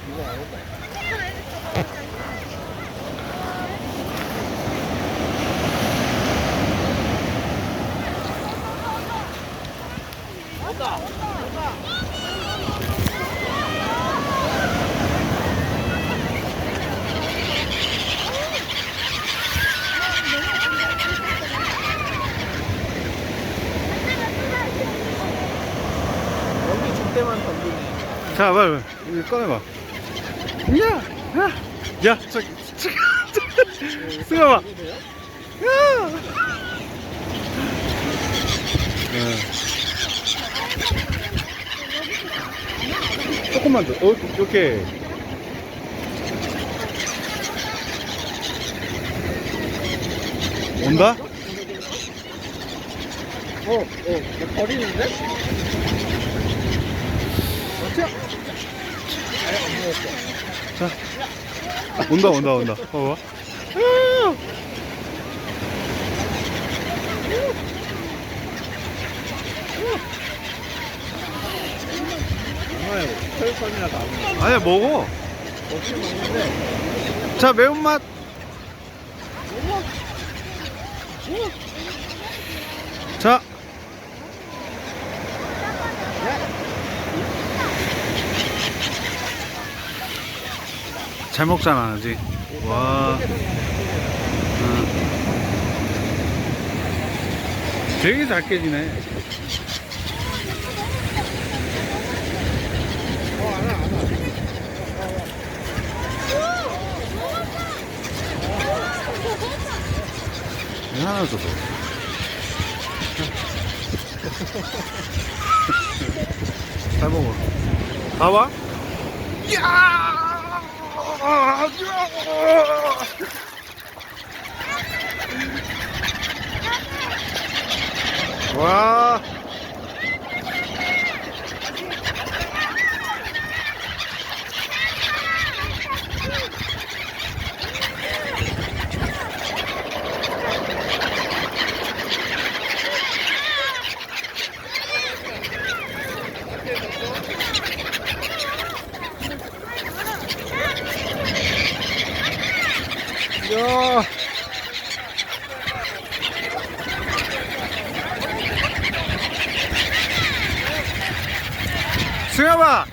이거 안 온다. 온다. 여기 줄 때만 던지네. 자, 빨리 이거 꺼내봐. 야, 저기, 승아봐. 야. 조금만 더. 오케이. 온다? 버리는데? 어째? 안 먹었어. 자, 온다. 봐봐. 정말 혈선이라도 안 먹어. 아니야, 먹어. 없이 먹는데. 자, 매운맛. 자. 잘 먹잖아, 아직. 와. 되게 잘 깨지네. 하나 더 줘. 잘 먹어. 봐봐. 와. 야. 승엽아.